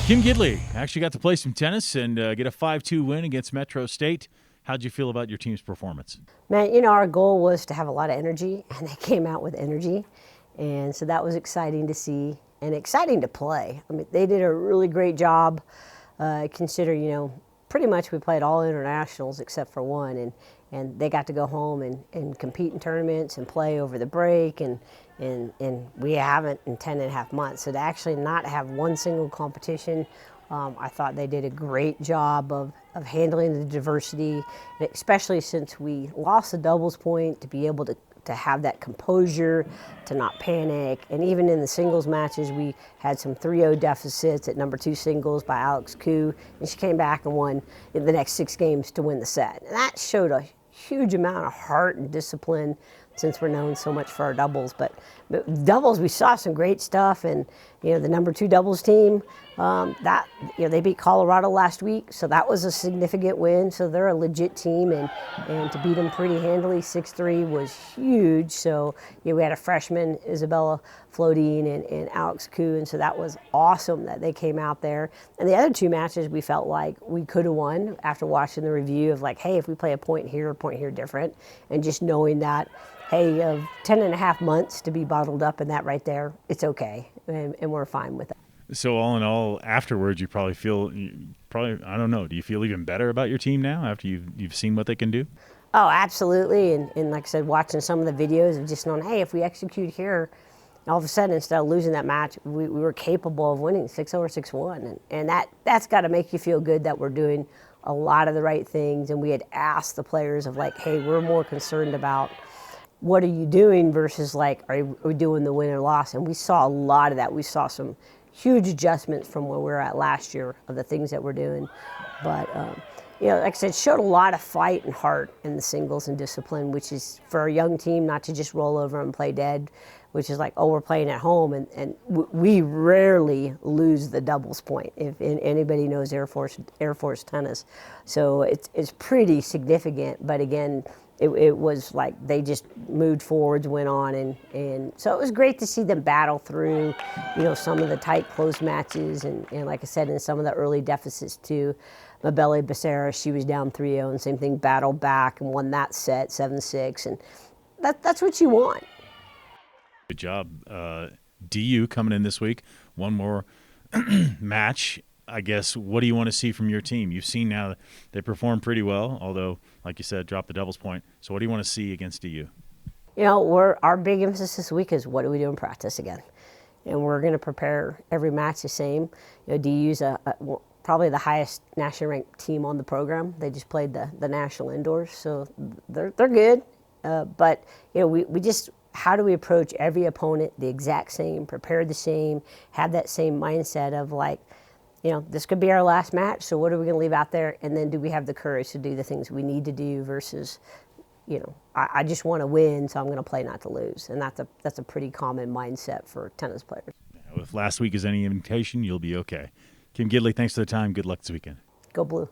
Kim Gidley actually got to play some tennis and get a 5-2 win against Metro State. How'd you feel about your team's performance? Man, our goal was to have a lot of energy, and they came out with energy. And so that was exciting to see and exciting to play. I mean, they did a really great job. Consider, pretty much we played all internationals except for one, and they got to go home and compete in tournaments and play over the break, and we haven't in 10.5 months. So to actually not have one single competition, I thought they did a great job of handling the diversity, especially since we lost the doubles point, to be able to have that composure, to not panic. And even in the singles matches, we had some 3-0 deficits at number 2 singles by Alex Koo, and she came back and won in the next 6 games to win the set. And that showed a huge amount of heart and discipline, since we're known so much for our doubles. But doubles, we saw some great stuff, and the number 2 doubles team, they beat Colorado last week, so that was a significant win. So they're a legit team, and to beat them pretty handily, 6-3, was huge. So we had a freshman, Isabella Flodine, and Alex Koo, and so that was awesome that they came out there. And the other 2 matches, we felt like we could have won after watching the review of like, hey, if we play a point here different, and just knowing that, hey, 10.5 months to be bottled up in that right there, it's okay, and we're fine with it. So all in all, afterwards, you probably feel, I don't know, do you feel even better about your team now after you've seen what they can do? Oh, absolutely, and like I said, watching some of the videos of just knowing, hey, if we execute here, all of a sudden, instead of losing that match, we were capable of winning 6-0 or 6-1, and that's got to make you feel good that we're doing a lot of the right things. And we had asked the players of like, hey, we're more concerned about what are you doing versus like, are we doing the win or loss? And we saw a lot of that. We saw some huge adjustments from where we were at last year of the things that we're doing. But, like I said, showed a lot of fight and heart in the singles and discipline, which is for a young team not to just roll over and play dead, which is like, oh, we're playing at home. And we rarely lose the doubles point, if anybody knows Air Force tennis. So it's pretty significant. But again, it was like they just moved forwards, went on, and so it was great to see them battle through, some of the tight, close matches, and like I said, in some of the early deficits too. Mabele Becerra, she was down 3-0, and same thing, battled back and won that set 7-6, and that's what you want. Good job. DU coming in this week, one more match. I guess, what do you want to see from your team? You've seen now they perform pretty well, although, like you said, drop the doubles point. So what do you want to see against DU? Our big emphasis this week is what do we do in practice again? And we're going to prepare every match the same. DU's probably the highest national ranked team on the program. They just played the national indoors, so they're good. But we just, how do we approach every opponent the exact same, prepare the same, have that same mindset of like, this could be our last match, so what are we going to leave out there? And then do we have the courage to do the things we need to do versus, I just want to win, so I'm going to play not to lose. And that's a pretty common mindset for tennis players. If last week is any indication, you'll be okay. Kim Gidley, thanks for the time. Good luck this weekend. Go Blue.